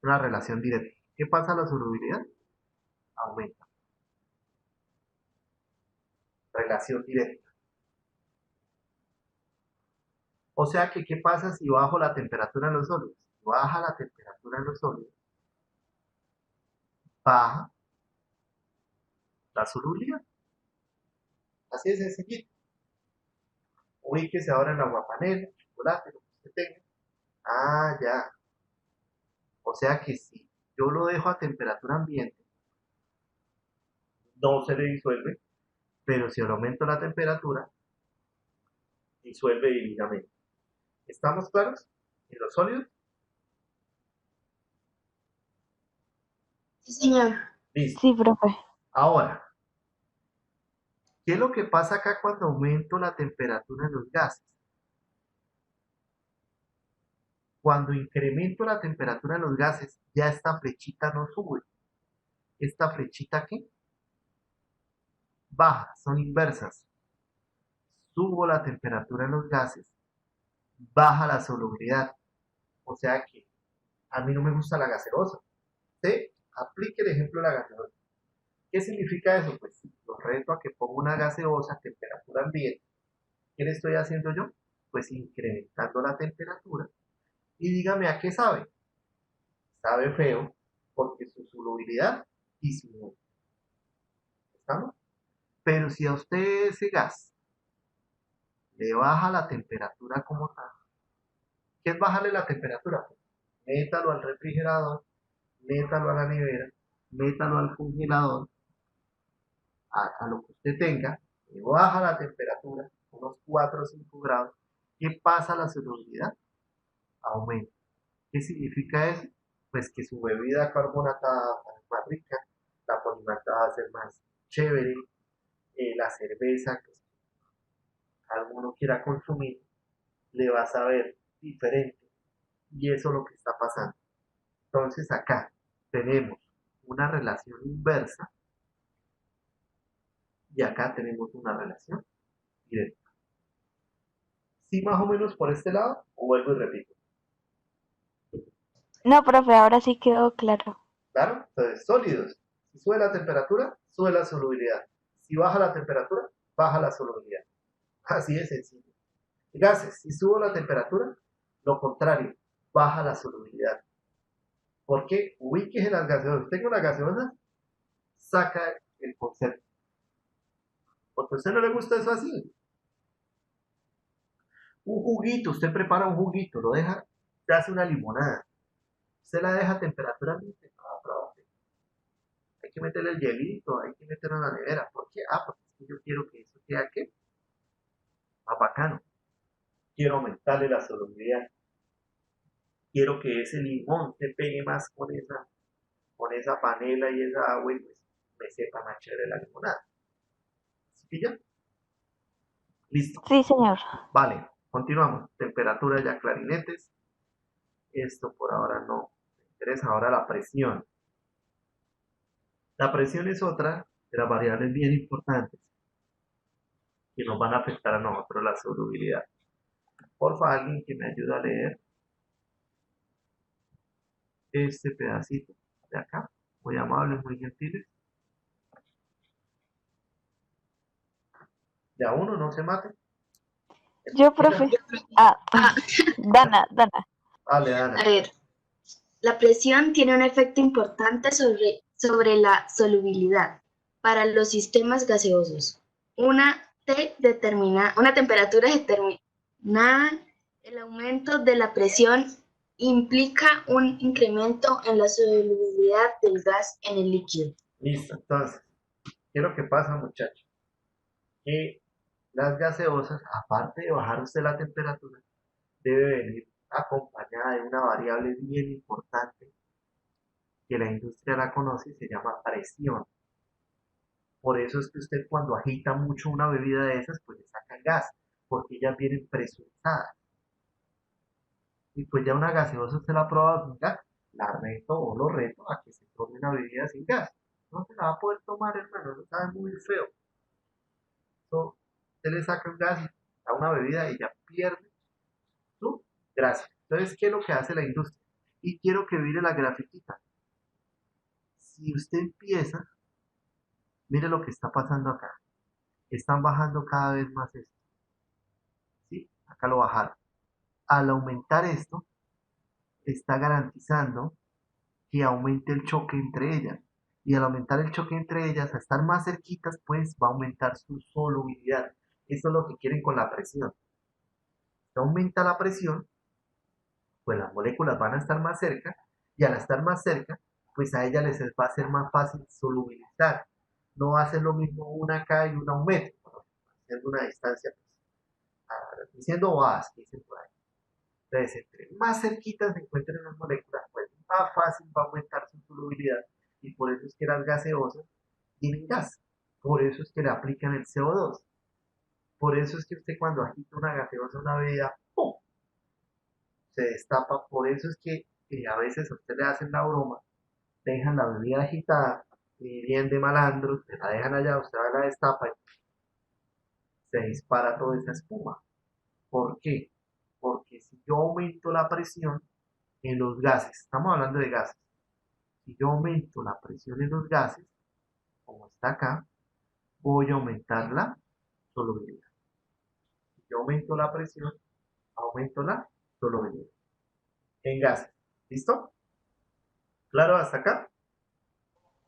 una relación directa. ¿Qué pasa a la solubilidad? Aumenta. Relación directa. O sea que, ¿qué pasa si bajo la temperatura en los sólidos? Si baja la temperatura en los sólidos, baja la solubilidad. Así de sencillito. Ubíquese ahora en aguapanela, chocolate, lo que usted tenga. Ah, ya. O sea que si yo lo dejo a temperatura ambiente, no se le disuelve, pero si lo aumento la temperatura, disuelve divinamente. ¿Estamos claros? ¿En los sólidos? Sí, señor. Listo. Sí, profe. Ahora, ¿qué es lo que pasa acá cuando aumento la temperatura en los gases? Cuando incremento la temperatura en los gases, ya esta flechita no sube. ¿Esta flechita aquí? Baja, son inversas. Subo la temperatura en los gases, baja la solubilidad. O sea que a mí no me gusta la gaseosa. Usted aplique el ejemplo de la gaseosa. ¿Qué significa eso? Pues lo reto a que ponga una gaseosa a temperatura ambiente. ¿Qué le estoy haciendo yo? Pues incrementando la temperatura. Y dígame a qué sabe. Sabe feo porque su solubilidad disminuye. ¿Estamos? Pero si a usted ese gas le baja la temperatura como tal, ¿qué es bajarle la temperatura? Pues, métalo al refrigerador, métalo a la nevera, métalo al congelador, a lo que usted tenga, le baja la temperatura, unos 4 o 5 grados. ¿Qué pasa a la solubilidad? Aumenta. ¿Qué significa eso? Pues que su bebida carbonatada va a ser más rica, la polimalta va a ser más chévere, la cerveza que alguno quiera consumir le va a saber diferente, y eso es lo que está pasando. Entonces acá tenemos una relación inversa y acá tenemos una relación directa. ¿Sí más o menos por este lado? ¿O vuelvo y repito? No, profe, ahora sí quedó claro. ¿Claro? Entonces, sólidos. Si sube la temperatura, sube la solubilidad. Si baja la temperatura, baja la solubilidad. Así de sencillo. Gases, si subo la temperatura, lo contrario, baja la solubilidad. ¿Por qué? Ubíquese en las gaseosas. Tengo una gaseosa, saca el concepto. Porque a usted no le gusta eso así. Un juguito, usted prepara un juguito, lo deja, se hace una limonada. Usted la deja a temperatura ambiente. Hay que meterle el hielito, hay que meterlo en la nevera. ¿Por qué? Porque es que yo quiero que eso quede ¿qué? Más bacano. Quiero aumentarle la solubilidad. Quiero que ese limón se pegue más con esa panela y esa agua y pues me sepa más chévere la limonada. ¿Sí pilla? Listo. Sí, señor. Vale, continuamos. Temperatura ya clarinetes. Esto por ahora no me interesa. Ahora la presión. La presión es otra de las variables bien importantes que nos van a afectar a nosotros la solubilidad. Porfa, alguien que me ayude a leer este pedacito de acá. Muy amables, muy gentiles. De a uno, no se mate. Yo, profe. Dana. Dale, Dana. A ver, La presión tiene un efecto importante sobre la solubilidad para los sistemas gaseosos. Una temperatura determinada, el aumento de la presión implica un incremento en la solubilidad del gas en el líquido. Listo, entonces, ¿qué es lo que pasa, muchachos? Que las gaseosas, aparte de bajar usted la temperatura, debe venir acompañada de una variable bien importante que la industria la conoce y se llama presión. Por eso es que usted cuando agita mucho una bebida de esas, pues le saca el gas, porque ellas vienen presurizadas. Y pues ya una gaseosa usted la ha probado sin gas, la reto o lo reto a que se tome una bebida sin gas. No se la va a poder tomar, hermano, eso sabe muy feo. So, usted le saca el gas a una bebida y ya pierde su gracia. Entonces, ¿qué es lo que hace la industria? Y quiero que mire la grafiquita. Si usted empieza, mire lo que está pasando acá. Están bajando cada vez más esto. ¿Sí? Acá lo bajaron. Al aumentar esto, está garantizando que aumente el choque entre ellas. Y al aumentar el choque entre ellas, a estar más cerquitas, pues va a aumentar su solubilidad. Eso es lo que quieren con la presión. Si aumenta la presión, pues las moléculas van a estar más cerca y al estar más cerca, pues a ellas les va a ser más fácil solubilizar. No va a ser lo mismo una acá y una a un metro, haciendo una distancia, pues, diciendo bobadas que dicen por ahí. Entonces, entre más cerquitas se encuentren las moléculas, pues más fácil va a aumentar su solubilidad y por eso es que las gaseosas tienen gas. Por eso es que le aplican el CO2. Por eso es que usted cuando agita una gaseosa, una bebida, ¡pum!, se destapa. Por eso es que a veces a usted le hacen la broma, dejan la bebida agitada y bien de malandros, se la dejan allá, usted va a la destapa y se dispara toda esa espuma. ¿Por qué? Porque si yo aumento la presión en los gases, estamos hablando de gases, si yo aumento la presión en los gases, como está acá, voy a aumentar la solubilidad. Si yo aumento la presión, aumento la solubilidad en gases. ¿Listo? ¿Claro hasta acá?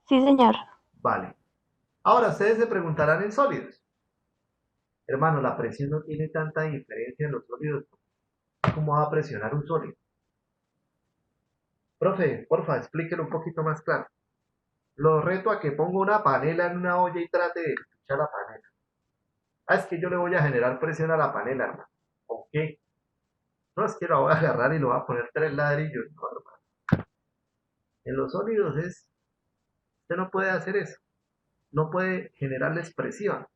Sí, señor. Vale. Ahora ustedes se preguntarán en sólidos. Hermano, la presión no tiene tanta diferencia en los sólidos. ¿Cómo va a presionar un sólido? Profe, porfa, explíquelo un poquito más claro. Lo reto a que ponga una panela en una olla y trate de escuchar la panela. Ah, es que yo le voy a generar presión a la panela, hermano. ¿Por qué? No, es que la voy a agarrar y lo voy a poner 3 ladrillos. No, hermano. En los sólidos usted no puede hacer eso. No puede generarles presión.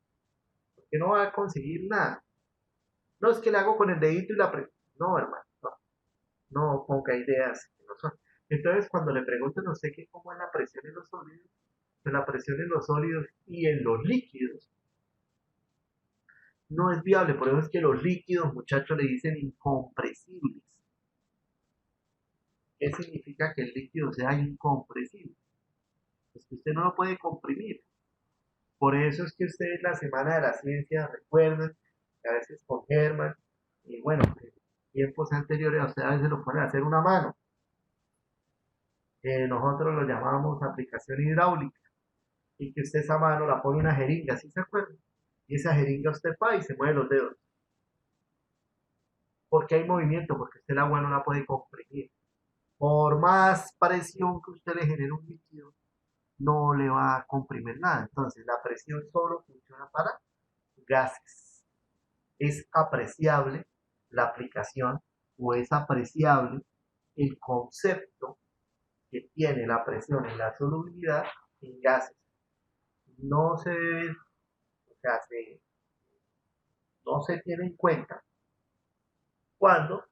Porque no va a conseguir nada. No, es que le hago con el dedito y la presión. No, hermano, no. No ponga ideas que no son. Entonces, cuando le preguntan a usted que cómo es la presión en los sólidos, pues la presión en los sólidos y en los líquidos no es viable. Por eso es que los líquidos, muchachos, le dicen incompresibles. ¿Qué significa que el líquido sea incompresible? Pues que usted no lo puede comprimir. Por eso es que ustedes en la Semana de la Ciencia recuerdan que a veces con Germán, y bueno, en tiempos anteriores a ustedes a veces lo ponen a hacer una mano. Nosotros lo llamamos aplicación hidráulica. Y que usted esa mano la pone en una jeringa, ¿sí se acuerdan? Y esa jeringa usted va y se mueve los dedos. Porque hay movimiento, porque usted el agua no la puede comprimir. Por más presión que usted le genere un líquido, no le va a comprimir nada. Entonces, la presión solo funciona para gases. Es apreciable la aplicación o es apreciable el concepto que tiene la presión en la solubilidad en gases. No se debe, o sea, no se tiene en cuenta cuando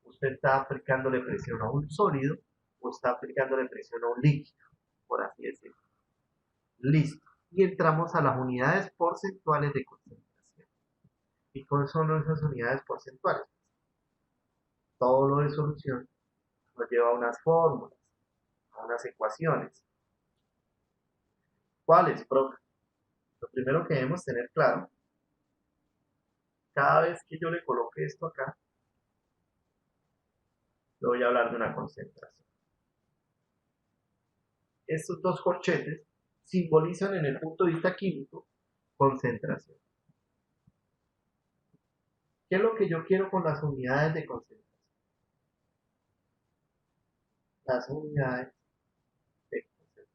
usted está aplicándole presión a un sólido o está aplicándole presión a un líquido, por así decirlo. Listo. Y entramos a las unidades porcentuales de concentración. ¿Y cuáles son esas unidades porcentuales? Todo lo de solución nos lleva a unas fórmulas, a unas ecuaciones. ¿Cuáles, profe? Lo primero que debemos tener claro, cada vez que yo le coloque esto acá, le voy a hablar de una concentración. estos dos corchetes simbolizan en el punto de vista químico concentración. ¿Qué es lo que yo quiero con las unidades de concentración? Las unidades de concentración.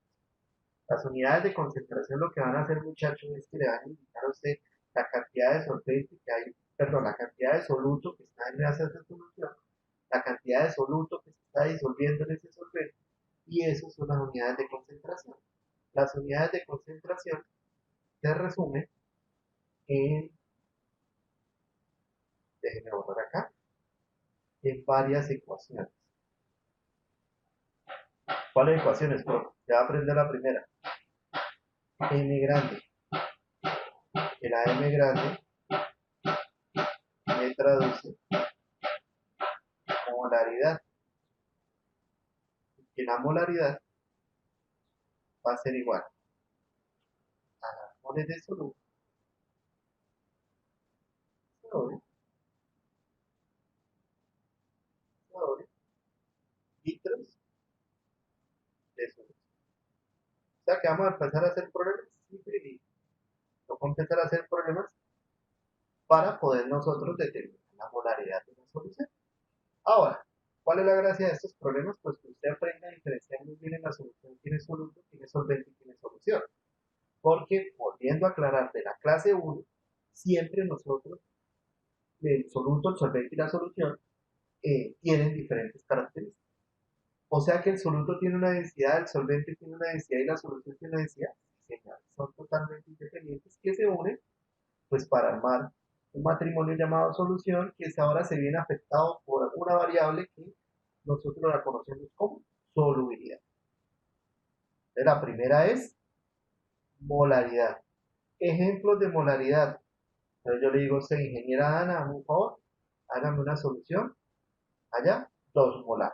Las unidades de concentración lo que van a hacer, muchachos, es que le van a indicar a usted la cantidad de solvente que hay, perdón, la cantidad de soluto que está en esa solución, la cantidad de soluto que se está disolviendo en ese solvente, y esas son las unidades de concentración. Las unidades de concentración se resumen en, déjenme borrar acá, en varias ecuaciones. ¿Cuáles ecuaciones? Bueno, ya va a aprender la primera. M grande. Que la M grande me traduce molaridad. Que la molaridad va a ser igual a las moles de soluto sobre litros de soluto. O sea que vamos a empezar a hacer problemas simples. Vamos a empezar a hacer problemas para poder nosotros determinar la molaridad de una solución. Ahora, ¿cuál es la gracia de estos problemas? Pues que usted aprenda a diferenciar muy bien en la solución quién es soluto, quién es solvente y quién es solución. Porque, volviendo a aclarar, de la clase 1, siempre nosotros, el soluto, el solvente y la solución, tienen diferentes características. O sea que el soluto tiene una densidad, el solvente tiene una densidad y la solución tiene una densidad. Son totalmente independientes que se unen pues para armar un matrimonio llamado solución, que ahora se viene afectado por una variable que nosotros la conocemos como solubilidad. La primera es molaridad. Ejemplos de molaridad. Entonces yo le digo, ingeniera Ana, hazme un favor, hágame una solución. Allá, 2 molar.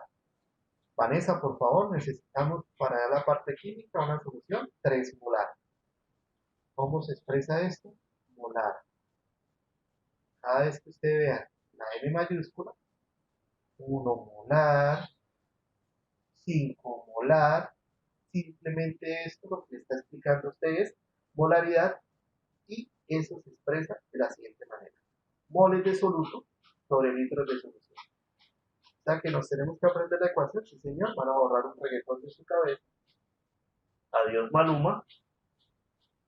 Vanessa, por favor, necesitamos para la parte química una solución, 3 molar. ¿Cómo se expresa esto? Molar. Cada vez que usted vea la M mayúscula, 1 molar, 5 molar, simplemente esto lo que le está explicando a usted es molaridad, y eso se expresa de la siguiente manera: moles de soluto sobre litros de solución. O sea que nos tenemos que aprender la ecuación, sí señor, van a borrar un reggaetón de su cabeza. Adiós Maluma,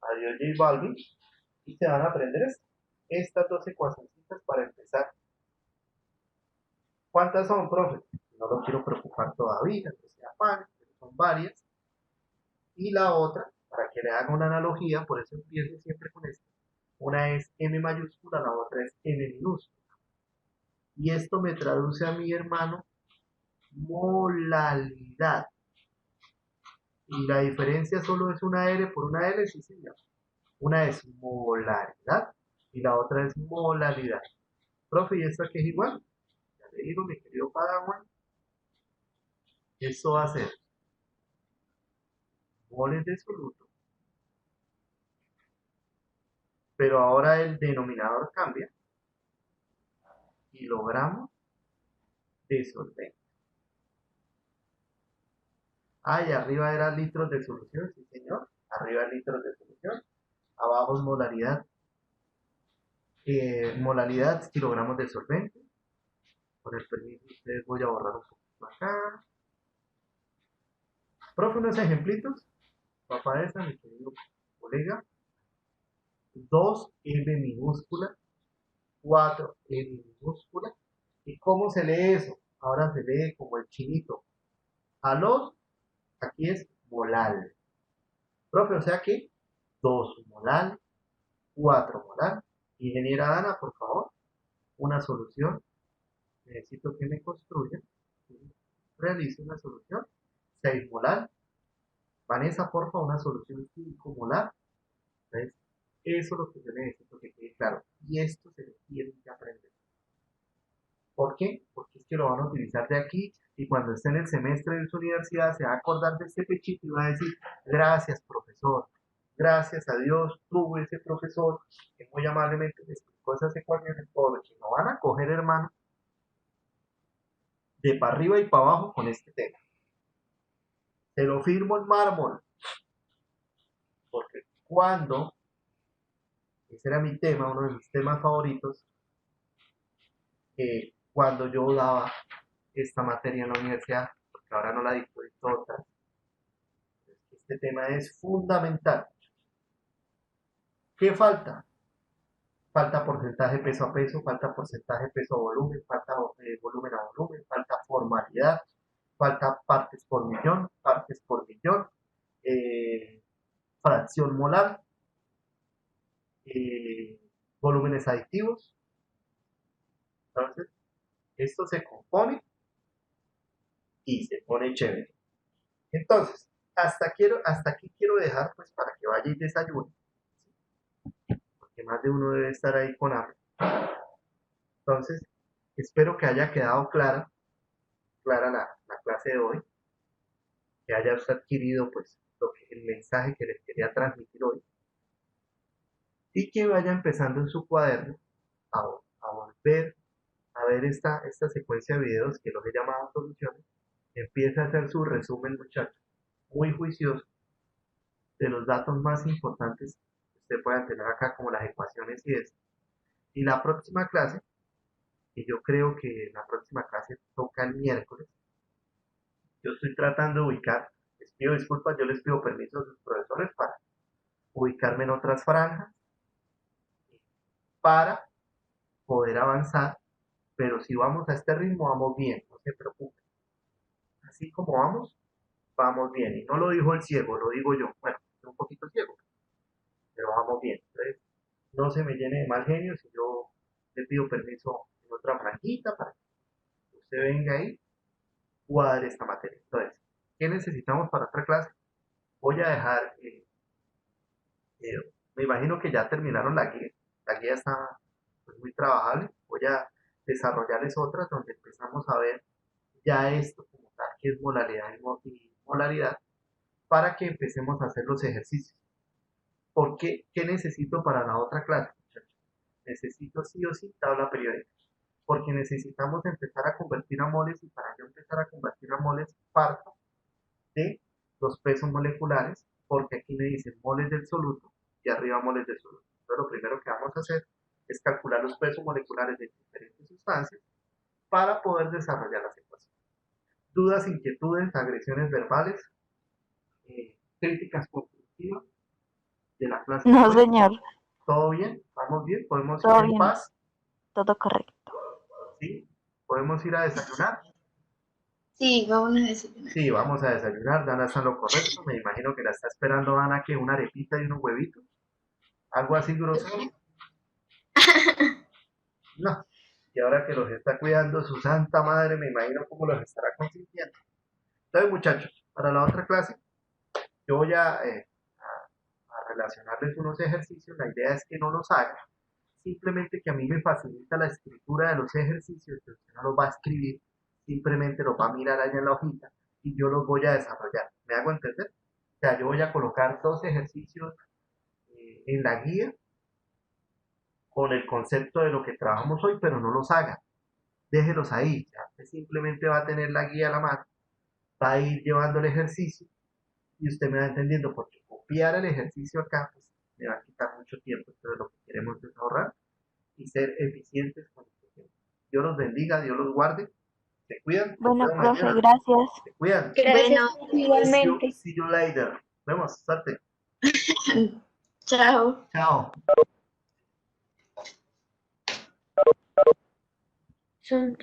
adiós J Balvin, y se van a aprender estas 2 ecuacioncitas para empezar. ¿Cuántas son, profe? No lo quiero preocupar todavía, no sea pan, pero son varias. Y la otra, para que le haga una analogía, por eso empiezo siempre con esto. Una es M mayúscula, la otra es M minúscula. Y esto me traduce a mi hermano molaridad. Y la diferencia solo es una R por una L, sí señor. Una es molaridad y la otra es molaridad. Profe, ¿y esta qué es igual? Ya le digo, mi querido Padawan, esto va a ser moles de soluto, pero ahora el denominador cambia. Kilogramos de solvente. Ah, y arriba era litros de solución, sí señor. Arriba litros de solución. Abajo es molaridad. Molaridad, kilogramos de solvente. Con el permiso de ustedes voy a borrar un poquito acá. Profe, unos ejemplitos. Papá esa, mi querido colega. 2M minúscula. 4M minúscula. ¿Y cómo se lee eso? Ahora se lee como el chinito. A los, aquí es molal. Profe, o sea que 2 molal, 4 molar. Ingeniera Ana, por favor, una solución. Necesito que me construya. Realice una solución. 6 molar. Vanessa, por favor, una solución 5 molar. Entonces, eso es lo que yo necesito que quede claro. Y esto se le tiene que aprender. ¿Por qué? Porque es que lo van a utilizar de aquí, y cuando esté en el semestre de su universidad se va a acordar de este pechito y va a decir: gracias, profesor. Gracias a Dios tuve ese profesor que muy amablemente me explicó esas ecuaciones, porque no van a coger, hermano, de para arriba y para abajo con este tema. Se lo firmo en mármol. Porque ese era mi tema, uno de mis temas favoritos, cuando yo daba esta materia en la universidad, porque ahora no la dicto otras, este tema es fundamental. ¿Qué falta? Falta porcentaje peso a peso, falta porcentaje peso a volumen, falta volumen a volumen, falta formalidad, falta partes por millón, fracción molar, volúmenes aditivos. Entonces, esto se compone y se pone chévere. Entonces, hasta aquí quiero dejar, pues, para que vaya y desayune, porque más de uno debe estar ahí con hambre. Entonces, espero que haya quedado clara la clase de hoy, que haya usted adquirido, pues, el mensaje que les quería transmitir hoy, y que vaya empezando en su cuaderno a volver a ver esta secuencia de videos que los he llamado soluciones. Empieza a hacer su resumen, muchachos, muy juicioso, de los datos más importantes que usted pueda tener acá, como las ecuaciones y eso. Y la próxima clase, y yo creo que la próxima clase toca el miércoles, yo estoy tratando de ubicar, les pido disculpas, yo les pido permiso a sus profesores para ubicarme en otras franjas, para poder avanzar, pero si vamos a este ritmo, vamos bien, no se preocupen. Así como vamos bien. Y no lo dijo el ciego, lo digo yo. Bueno, estoy un poquito ciego, pero vamos bien. Entonces, no se me llene de mal genio si yo le pido permiso en otra franjita para que usted venga ahí, cuadre esta materia. Entonces, ¿qué necesitamos para otra clase? Voy a dejar, me imagino que ya terminaron la guía. La guía está, pues, muy trabajable. Voy a desarrollarles otras donde empezamos a ver ya esto como tal, que es molaridad y molaridad, para que empecemos a hacer los ejercicios. ¿Por qué? ¿Qué necesito para la otra clase, muchachos? Necesito sí o sí tabla periódica, porque necesitamos empezar a convertir a moles, y para yo empezar a convertir a moles parto de los pesos moleculares, porque aquí me dicen moles del soluto y arriba moles del soluto. Entonces, lo primero que vamos a hacer es calcular los pesos moleculares de diferentes sustancias para poder desarrollar las ecuaciones. Dudas, inquietudes, agresiones verbales, críticas constructivas de la clase. No, señor. ¿Todo bien? ¿Vamos bien? ¿Podemos Todo ir en bien. paz? Todo correcto. ¿Sí? ¿Podemos ir a desayunar? Sí, vamos a desayunar. Sí, vamos a desayunar. Dana está en lo correcto. Me imagino que la está esperando Dana, que una arepita y unos huevitos. ¿Algo así grosero? No. Y ahora que los está cuidando su santa madre, me imagino cómo los estará consintiendo. Entonces, muchachos, para la otra clase, yo voy a relacionarles unos ejercicios. La idea es que no los haga, simplemente que a mí me facilita la escritura de los ejercicios, que usted no los va a escribir, simplemente los va a mirar allá en la hojita y yo los voy a desarrollar. ¿Me hago entender? O sea, yo voy a colocar 2 ejercicios en la guía con el concepto de lo que trabajamos hoy, pero no los haga. Déjelos ahí. Ya. Usted simplemente va a tener la guía a la mano, va a ir llevando el ejercicio y usted me va entendiendo, porque copiar el ejercicio acá pues, me va a quitar mucho tiempo. Entonces, lo que queremos es ahorrar y ser eficientes con el tiempo. Dios los bendiga, Dios los guarde. Se cuidan. Bueno, Hasta profe, mañana. gracias. Se cuidan. Gracias, Bueno, igualmente. See you later. Nos vemos. Suerte. chao. Chao. Son